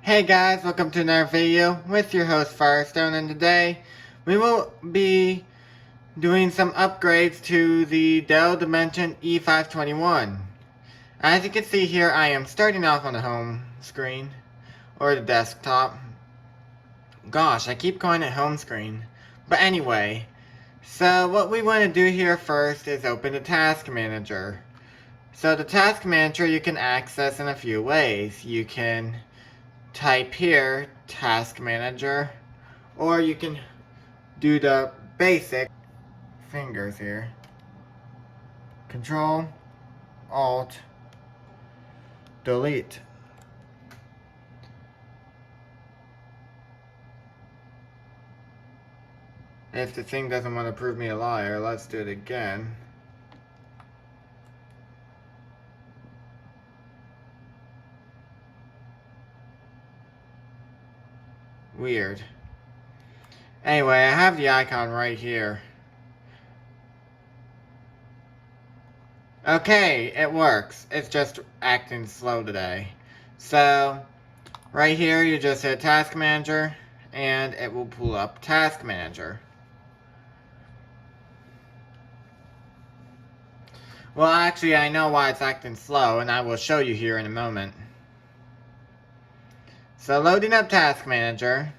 Hey guys, welcome to another video with your host Firestone, and today we will be doing some upgrades to the Dell Dimension E521. As you can see here, I am starting off on the home screen, or the desktop. Gosh, I keep calling it home screen. But anyway, so what we want to do here first is open the task manager. So the task manager you can access in a few ways. You can type here task manager, or you can do the basic fingers here, Control Alt Delete. If the thing doesn't want to prove me a liar, let's do it again. Weird. Anyway, I have the icon right here. Okay, it works. It's just acting slow today. So, right here you just hit Task Manager, and it will pull up Task Manager. Well, actually, I know why it's acting slow, and I will show you here in a moment. So, loading up Task Manager.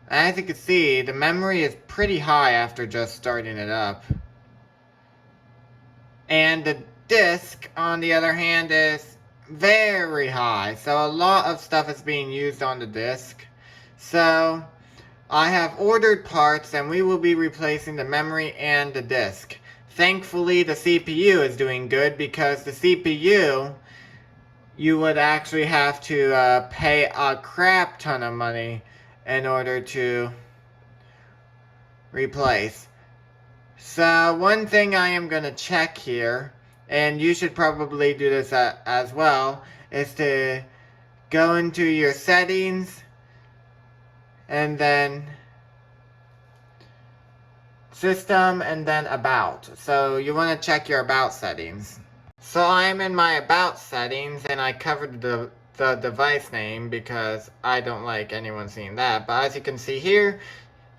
As you can see, the memory is pretty high after just starting it up. And the disk, on the other hand, is very high. So a lot of stuff is being used on the disk. So I have ordered parts, and we will be replacing the memory and the disk. Thankfully, the CPU is doing good, because the CPU, you would actually have to pay a crap ton of money in order to replace. So one thing I am going to check here, and you should probably do this as well, is to go into your settings and then system and then about. So you want to check your about settings. So I'm in my about settings, and I covered the device name because I don't like anyone seeing that. But as you can see here,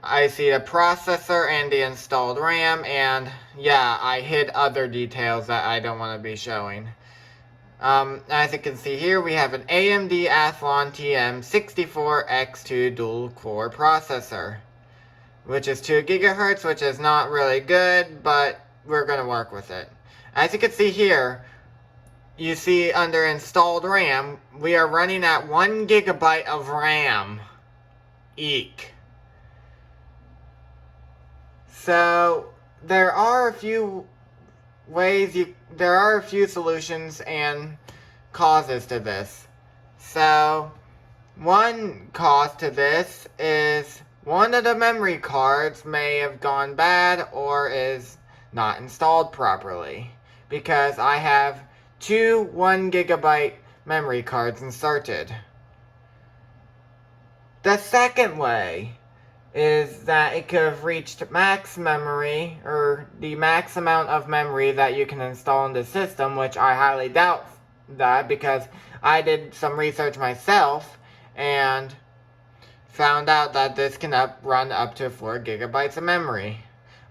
I see the processor and the installed RAM, and yeah, I hid other details that I don't want to be showing. As you can see here, we have an AMD Athlon TM64X2 dual-core processor, which is 2 GHz, which is not really good, but we're going to work with it. As you can see here, you see under installed RAM, we are running at 1 GB of RAM. Eek. So there are a few ways there are a few solutions and causes to this. So one cause to this is one of the memory cards may have gone bad or is not installed properly, because I have two 1 GB memory cards inserted. The second way is that it could have reached max memory, or the max amount of memory that you can install in the system, which I highly doubt that, because I did some research myself and found out that this can run up to 4 GB of memory,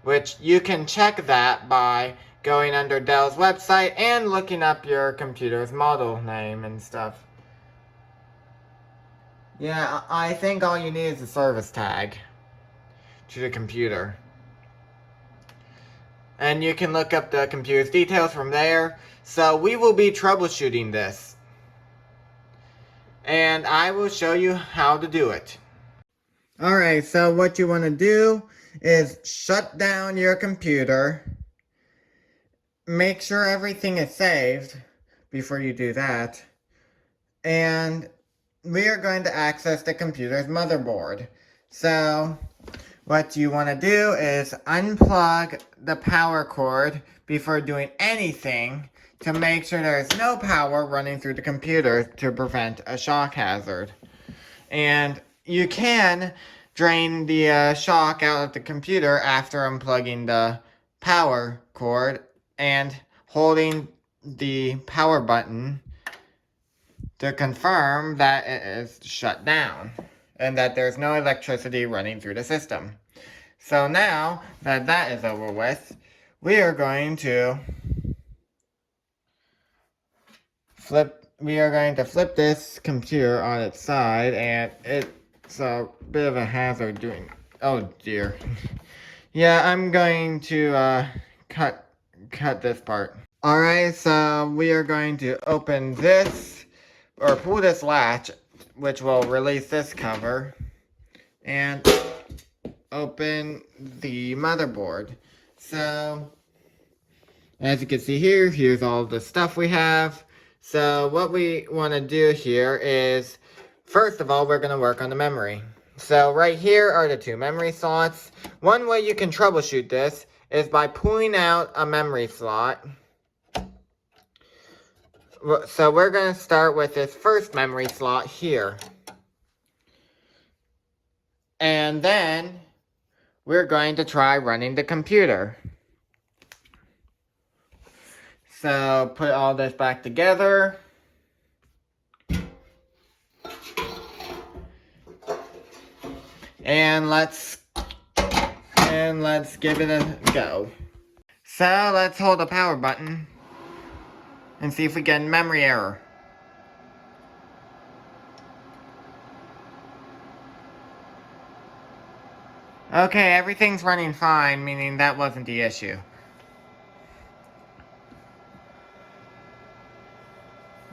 which you can check that by going under Dell's website and looking up your computer's model name and stuff. Yeah, I think all you need is a service tag to the computer. And you can look up the computer's details from there. So we will be troubleshooting this, and I will show you how to do it. Alright, so what you want to do is shut down your computer. Make sure everything is saved before you do that. And we are going to access the computer's motherboard. So what you want to do is unplug the power cord before doing anything, to make sure there is no power running through the computer to prevent a shock hazard. And you can drain the shock out of the computer after unplugging the power cord and holding the power button to confirm that it is shut down and that there's no electricity running through the system. So now that that is over with, we are going to flip this computer on its side, and it's a bit of a hazard doing, oh dear. Yeah, I'm going to cut this part. Alright, so we are going to open this, or pull this latch, which will release this cover, and open the motherboard. So, as you can see here, here's all the stuff we have. So what we want to do here is, first of all, we're going to work on the memory. So right here are the two memory slots. One way you can troubleshoot this is by pulling out a memory slot. So we're going to start with this first memory slot here. And then we're going to try running the computer. So put all this back together. And let's give it a go. So let's hold the power button and see if we get a memory error. Okay, everything's running fine, meaning that wasn't the issue.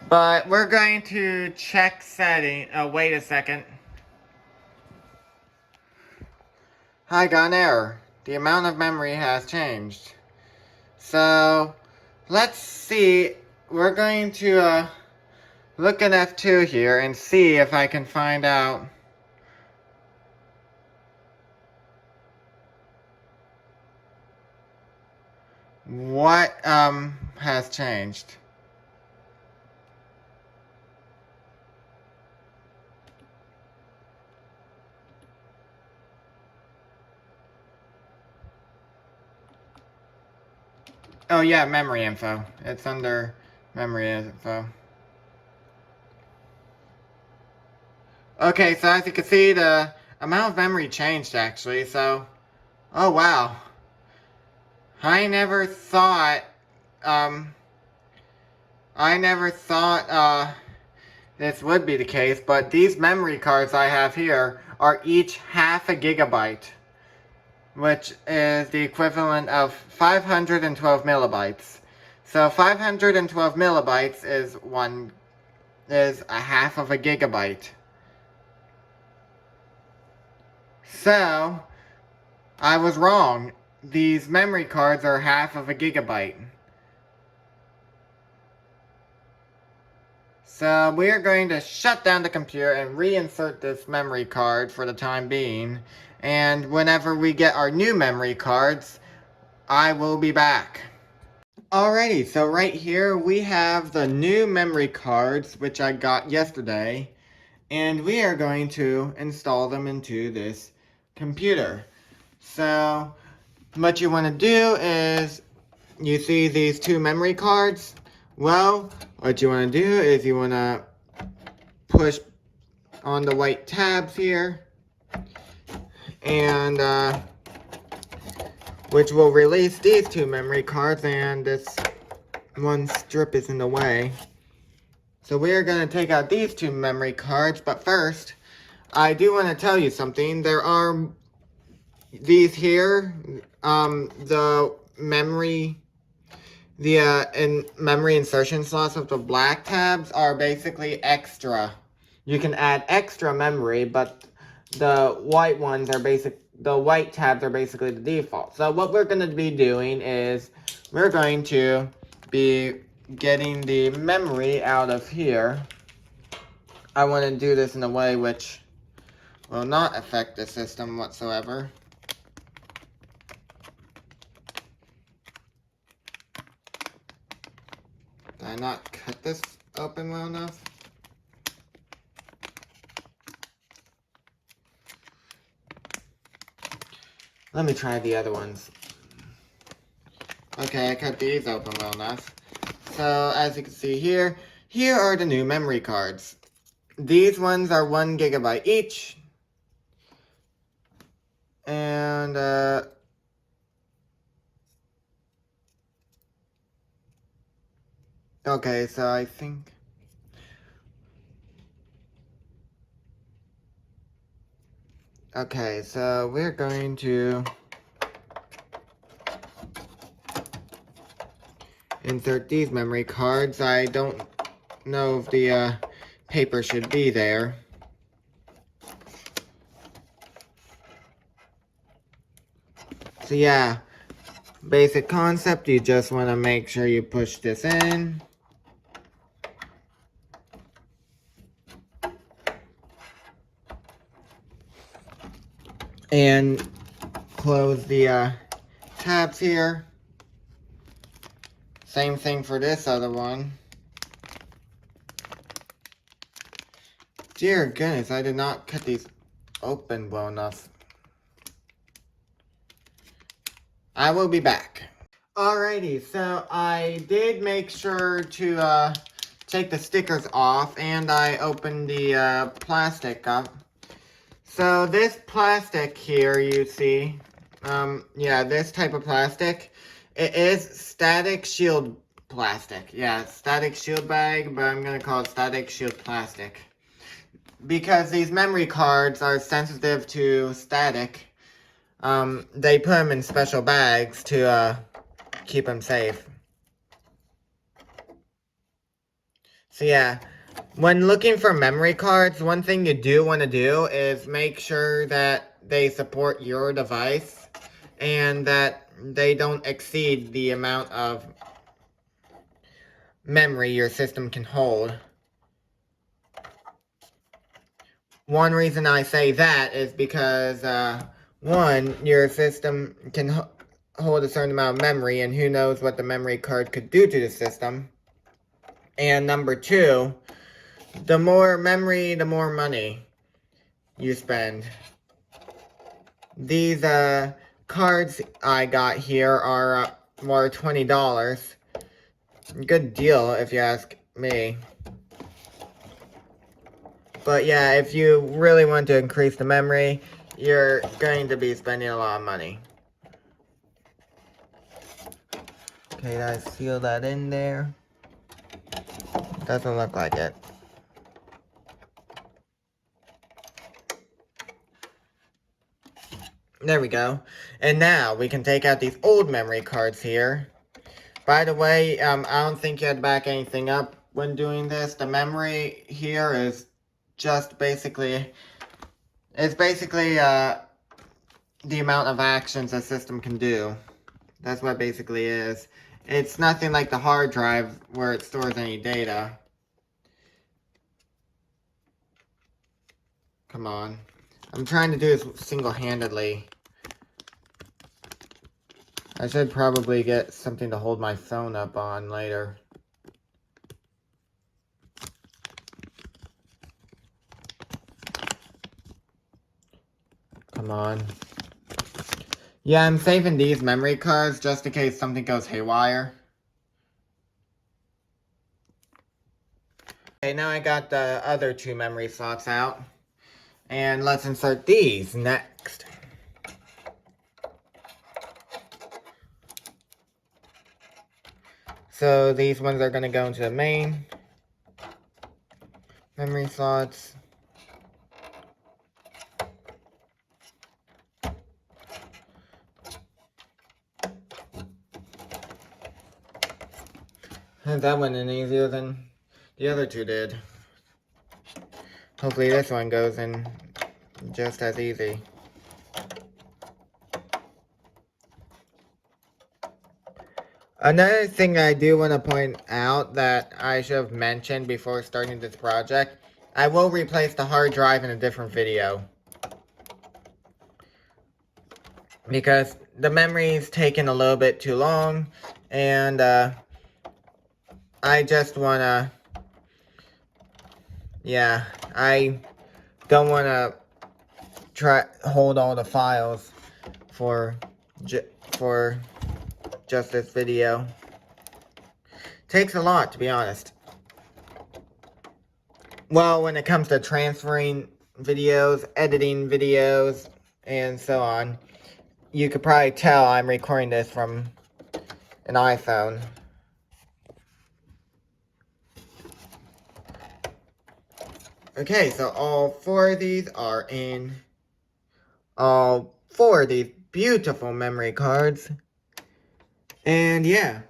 But we're going to check setting. Oh, wait a second. I got an error. The amount of memory has changed. So, let's see. We're going to look at F2 here and see if I can find out what has changed. Oh yeah, memory info. It's under memory info. Okay, so as you can see, the amount of memory changed actually, so... Oh wow. I never thought, this would be the case, but these memory cards I have here are each half a gigabyte, which is the equivalent of 512 millibytes. So 512 millibytes is a half of a gigabyte. So, I was wrong. These memory cards are half of a gigabyte. So we are going to shut down the computer and reinsert this memory card for the time being. And whenever we get our new memory cards, I will be back. Alrighty, so right here we have the new memory cards, which I got yesterday. And we are going to install them into this computer. So what you want to do is, you see these two memory cards? Well, what you want to do is you want to push on the white tabs here, and which will release these two memory cards, and this one strip is in the way. So we are going to take out these two memory cards, but first, I do want to tell you something. There are these here, the memory insertion slots of the black tabs are basically extra. You can add extra memory, but the white tabs are basically the default. So what we're going to be doing is we're going to be getting the memory out of here. I want to do this in a way which will not affect the system whatsoever. Did I not cut this open well enough? Let me try the other ones. Okay, I cut these open well enough. so as you can see here, here are the new memory cards. These ones are 1 gigabyte each. And, okay, so I think... Okay, so we're going to insert these memory cards. I don't know if the paper should be there. So yeah, basic concept, you just want to make sure you push this in. And close the tabs here. Same thing for this other one. Dear goodness, I did not cut these open well enough. I will be back. Alrighty, so I did make sure to take the stickers off, and I opened the plastic up. So this plastic here, you see, yeah, this type of plastic, it is static shield plastic. Yeah, static shield bag, but I'm gonna call it static shield plastic. Because these memory cards are sensitive to static, they put them in special bags to keep them safe. So yeah, when looking for memory cards, one thing you do want to do is make sure that they support your device and that they don't exceed the amount of memory your system can hold. One reason I say that is because, one, your system can hold a certain amount of memory, and who knows what the memory card could do to the system. And number two, the more memory, the more money you spend. These cards I got here are $20. Good deal if you ask me. But yeah, if you really want to increase the memory, you're going to be spending a lot of money. Okay, I seal that in there. Doesn't look like it. There we go. And now we can take out these old memory cards here. By the way, I don't think you had to back anything up when doing this. The memory here is just basically, it's basically the amount of actions a system can do. That's what it basically is. It's nothing like the hard drive where it stores any data. Come on. I'm trying to do this single-handedly. I should probably get something to hold my phone up on later. Come on. Yeah, I'm saving these memory cards just in case something goes haywire. Okay, now I got the other two memory slots out. And let's insert these next. So these ones are going to go into the main memory slots. That went in easier than the other two did. Hopefully this one goes in just as easy. Another thing I do want to point out that I should have mentioned before starting this project, I will replace the hard drive in a different video. Because the memory's taking a little bit too long, and I just want to, yeah, I don't want to hold all the files for just this video. Takes a lot, to be honest. Well, when it comes to transferring videos, editing videos, and so on. You could probably tell I'm recording this from an iPhone. Okay, so all four of these are in all four of these beautiful memory cards. And yeah,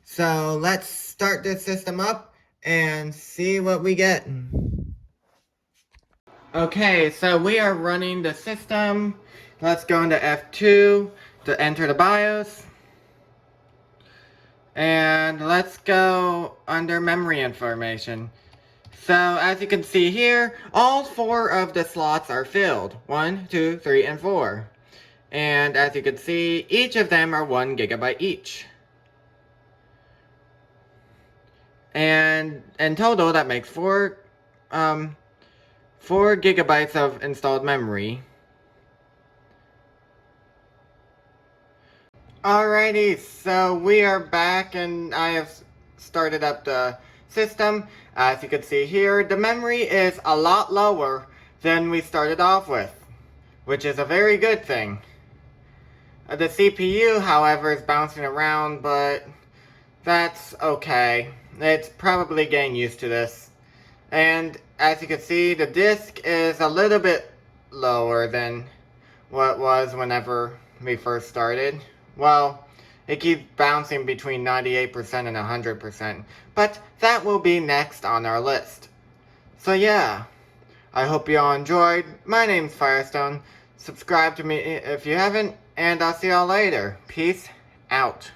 so let's start this system up and see what we get. Okay, so we are running the system. Let's go into F2 to enter the BIOS. And let's go under memory information. So as you can see here, all four of the slots are filled. 1, 2, 3, and 4. And as you can see, each of them are 1 gigabyte each. And in total, that makes 4 gigabytes of installed memory. Alrighty, so we are back and I have started up the system. As you can see here, the memory is a lot lower than we started off with, which is a very good thing. The CPU, however, is bouncing around, but that's okay. It's probably getting used to this. And as you can see, the disk is a little bit lower than what it was whenever we first started. Well, it keeps bouncing between 98% and 100%, but that will be next on our list. So yeah, I hope you all enjoyed. My name's Firestone. Subscribe to me if you haven't, and I'll see y'all later. Peace out.